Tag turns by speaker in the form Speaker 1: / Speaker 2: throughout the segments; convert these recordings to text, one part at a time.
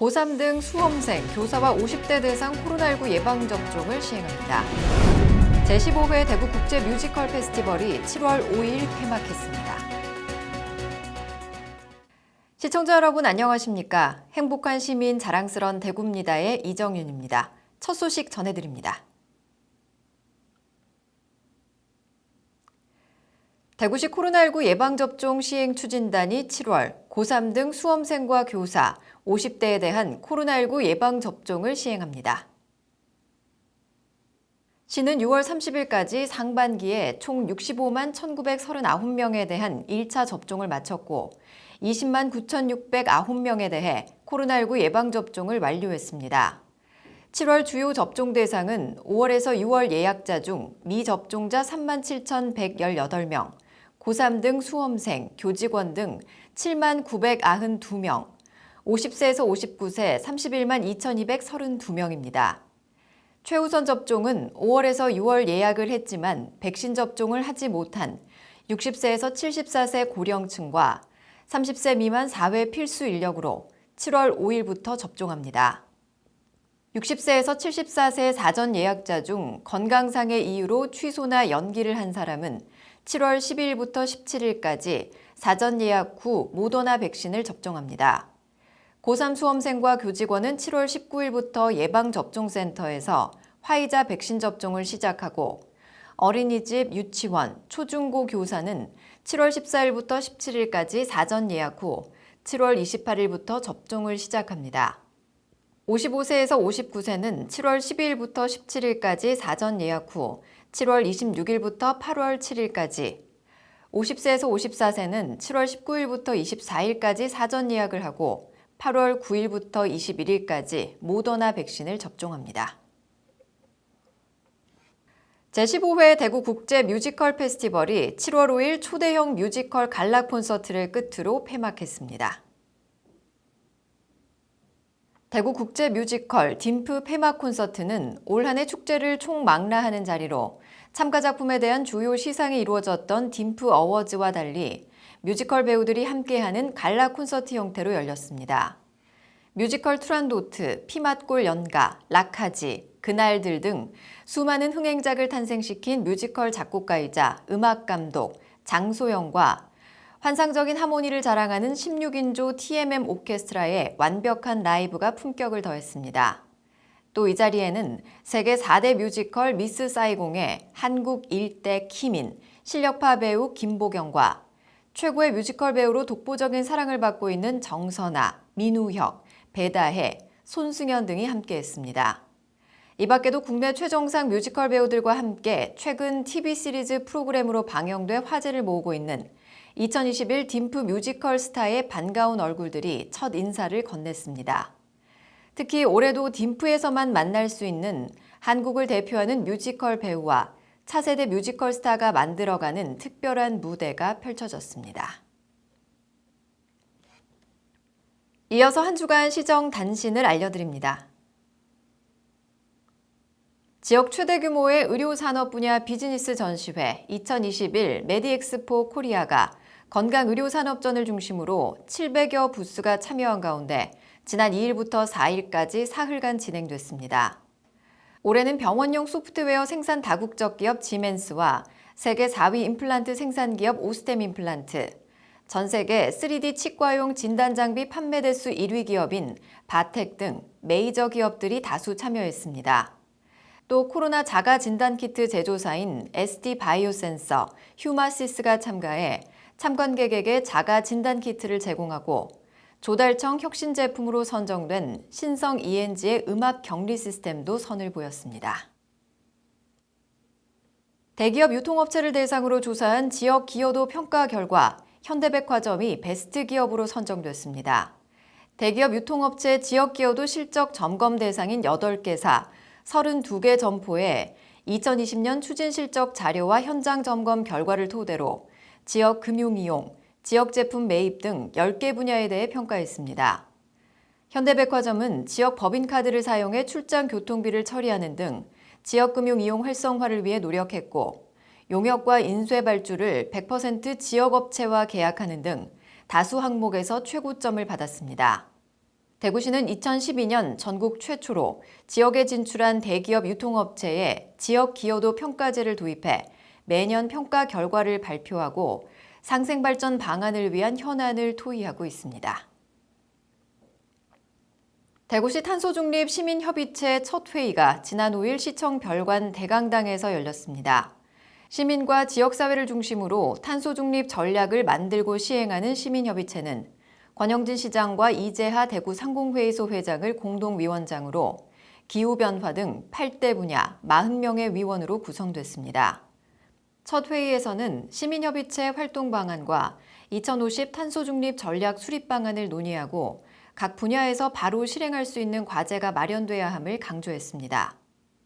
Speaker 1: 고3 등 수험생, 교사와 50대 대상 코로나19 예방접종을 시행합니다. 제15회 대구 국제 뮤지컬 페스티벌이 7월 5일 폐막했습니다. 시청자 여러분 안녕하십니까? 행복한 시민 자랑스런 대구입니다의 이정윤입니다. 첫 소식 전해드립니다. 대구시 코로나19 예방접종 시행 추진단이 7월 고3 등 수험생과 교사, 50대에 대한 코로나19 예방접종을 시행합니다. 시는 6월 30일까지 상반기에 총 65만 1,939명에 대한 1차 접종을 마쳤고 20만 9,609명에 대해 코로나19 예방접종을 완료했습니다. 7월 주요 접종 대상은 5월에서 6월 예약자 중 미접종자 3만 7,118명, 고3 등 수험생, 교직원 등 7만 992명, 50세에서 59세 31만 2,232명입니다. 최우선 접종은 5월에서 6월 예약을 했지만 백신 접종을 하지 못한 60세에서 74세 고령층과 30세 미만 4회 필수 인력으로 7월 5일부터 접종합니다. 60세에서 74세 사전 예약자 중 건강상의 이유로 취소나 연기를 한 사람은 7월 12일부터 17일까지 사전 예약 후 모더나 백신을 접종합니다. 고3 수험생과 교직원은 7월 19일부터 예방접종센터에서 화이자 백신 접종을 시작하고 어린이집, 유치원, 초중고 교사는 7월 14일부터 17일까지 사전 예약 후 7월 28일부터 접종을 시작합니다. 55세에서 59세는 7월 12일부터 17일까지 사전 예약 후 7월 26일부터 8월 7일까지, 50세에서 54세는 7월 19일부터 24일까지 사전 예약을 하고 8월 9일부터 21일까지 모더나 백신을 접종합니다. 제15회 대구 국제 뮤지컬 페스티벌이 7월 5일 초대형 뮤지컬 갈라 콘서트를 끝으로 폐막했습니다. 대구 국제 뮤지컬 딤프 폐막 콘서트는 올 한 해 축제를 총망라하는 자리로 참가 작품에 대한 주요 시상이 이루어졌던 딤프 어워즈와 달리 뮤지컬 배우들이 함께하는 갈라 콘서트 형태로 열렸습니다. 뮤지컬 투란도트, 피맛골 연가, 락하지, 그날들 등 수많은 흥행작을 탄생시킨 뮤지컬 작곡가이자 음악감독 장소영과 환상적인 하모니를 자랑하는 16인조 TMM 오케스트라의 완벽한 라이브가 품격을 더했습니다. 또 이 자리에는 세계 4대 뮤지컬 미스 사이공의 한국 일대 키민, 실력파 배우 김보경과 최고의 뮤지컬 배우로 독보적인 사랑을 받고 있는 정선아, 민우혁, 배다혜, 손승연 등이 함께했습니다. 이 밖에도 국내 최정상 뮤지컬 배우들과 함께 최근 TV 시리즈 프로그램으로 방영돼 화제를 모으고 있는 2021 딤프 뮤지컬 스타의 반가운 얼굴들이 첫 인사를 건넸습니다. 특히 올해도 딤프에서만 만날 수 있는 한국을 대표하는 뮤지컬 배우와 차세대 뮤지컬 스타가 만들어가는 특별한 무대가 펼쳐졌습니다. 이어서 한 주간 시정 단신을 알려드립니다. 지역 최대 규모의 의료산업 분야 비즈니스 전시회 2021 메디엑스포 코리아가 건강의료산업전을 중심으로 700여 부스가 참여한 가운데 지난 2일부터 4일까지 사흘간 진행됐습니다. 올해는 병원용 소프트웨어 생산 다국적 기업 지멘스와 세계 4위 임플란트 생산 기업 오스템 임플란트, 전 세계 3D 치과용 진단장비 판매 대수 1위 기업인 바텍 등 메이저 기업들이 다수 참여했습니다. 또 코로나 자가 진단키트 제조사인 ST 바이오센서, 휴마시스가 참가해 참관객에게 자가 진단키트를 제공하고 조달청 혁신 제품으로 선정된 신성 ENG의 음압 격리 시스템도 선을 보였습니다. 대기업 유통업체를 대상으로 조사한 지역 기여도 평가 결과 현대백화점이 베스트 기업으로 선정됐습니다. 대기업 유통업체 지역 기여도 실적 점검 대상인 8개사, 32개 점포에 2020년 추진 실적 자료와 현장 점검 결과를 토대로 지역 금융이용, 지역 제품 매입 등 10개 분야에 대해 평가했습니다. 현대백화점은 지역 법인카드를 사용해 출장 교통비를 처리하는 등 지역금융 이용 활성화를 위해 노력했고 용역과 인쇄 발주를 100% 지역업체와 계약하는 등 다수 항목에서 최고점을 받았습니다. 대구시는 2012년 전국 최초로 지역에 진출한 대기업 유통업체에 지역 기여도 평가제를 도입해 매년 평가 결과를 발표하고 상생발전 방안을 위한 현안을 토의하고 있습니다. 대구시 탄소중립 시민협의체 첫 회의가 지난 5일 시청 별관 대강당에서 열렸습니다. 시민과 지역사회를 중심으로 탄소중립 전략을 만들고 시행하는 시민협의체는 권영진 시장과 이재하 대구 상공회의소 회장을 공동위원장으로 기후변화 등 8대 분야 40명의 위원으로 구성됐습니다. 첫 회의에서는 시민협의체 활동 방안과 2050 탄소중립 전략 수립 방안을 논의하고 각 분야에서 바로 실행할 수 있는 과제가 마련돼야 함을 강조했습니다.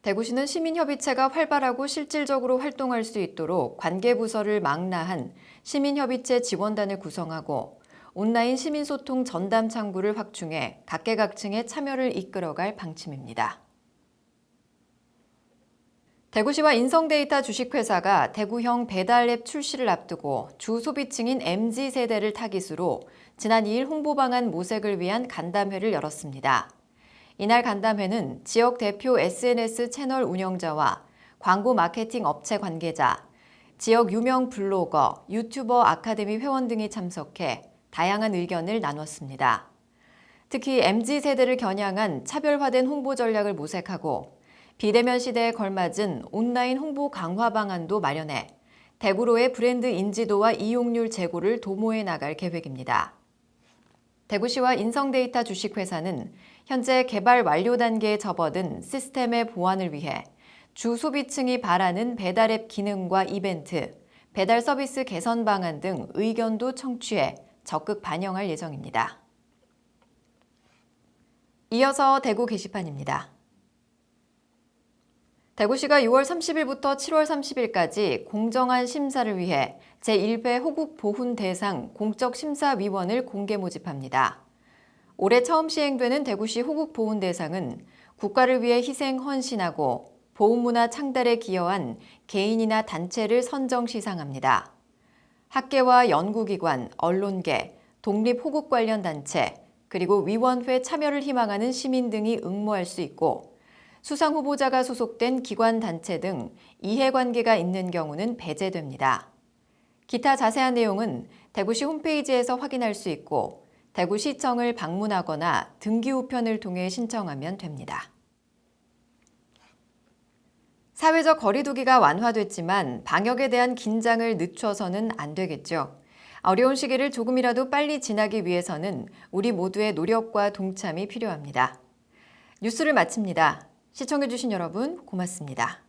Speaker 1: 대구시는 시민협의체가 활발하고 실질적으로 활동할 수 있도록 관계부서를 망라한 시민협의체 지원단을 구성하고 온라인 시민소통 전담 창구를 확충해 각계각층의 참여를 이끌어갈 방침입니다. 대구시와 인성데이터 주식회사가 대구형 배달앱 출시를 앞두고 주소비층인 MZ세대를 타깃으로 지난 2일 홍보방안 모색을 위한 간담회를 열었습니다. 이날 간담회는 지역 대표 SNS 채널 운영자와 광고 마케팅 업체 관계자, 지역 유명 블로거, 유튜버 아카데미 회원 등이 참석해 다양한 의견을 나눴습니다. 특히 MZ세대를 겨냥한 차별화된 홍보 전략을 모색하고 비대면 시대에 걸맞은 온라인 홍보 강화 방안도 마련해 대구로의 브랜드 인지도와 이용률 제고를 도모해 나갈 계획입니다. 대구시와 인성데이터 주식회사는 현재 개발 완료 단계에 접어든 시스템의 보완을 위해 주 소비층이 바라는 배달앱 기능과 이벤트, 배달 서비스 개선 방안 등 의견도 청취해 적극 반영할 예정입니다. 이어서 대구 게시판입니다. 대구시가 6월 30일부터 7월 30일까지 공정한 심사를 위해 제1회 호국보훈 대상 공적심사위원을 공개 모집합니다. 올해 처음 시행되는 대구시 호국보훈 대상은 국가를 위해 희생 헌신하고 보훈문화 창달에 기여한 개인이나 단체를 선정 시상합니다. 학계와 연구기관, 언론계, 독립호국 관련 단체, 그리고 위원회 참여를 희망하는 시민 등이 응모할 수 있고 수상 후보자가 소속된 기관 단체 등 이해관계가 있는 경우는 배제됩니다. 기타 자세한 내용은 대구시 홈페이지에서 확인할 수 있고 대구시청을 방문하거나 등기 우편을 통해 신청하면 됩니다. 사회적 거리두기가 완화됐지만 방역에 대한 긴장을 늦춰서는 안 되겠죠. 어려운 시기를 조금이라도 빨리 지나기 위해서는 우리 모두의 노력과 동참이 필요합니다. 뉴스를 마칩니다. 시청해주신 여러분 고맙습니다.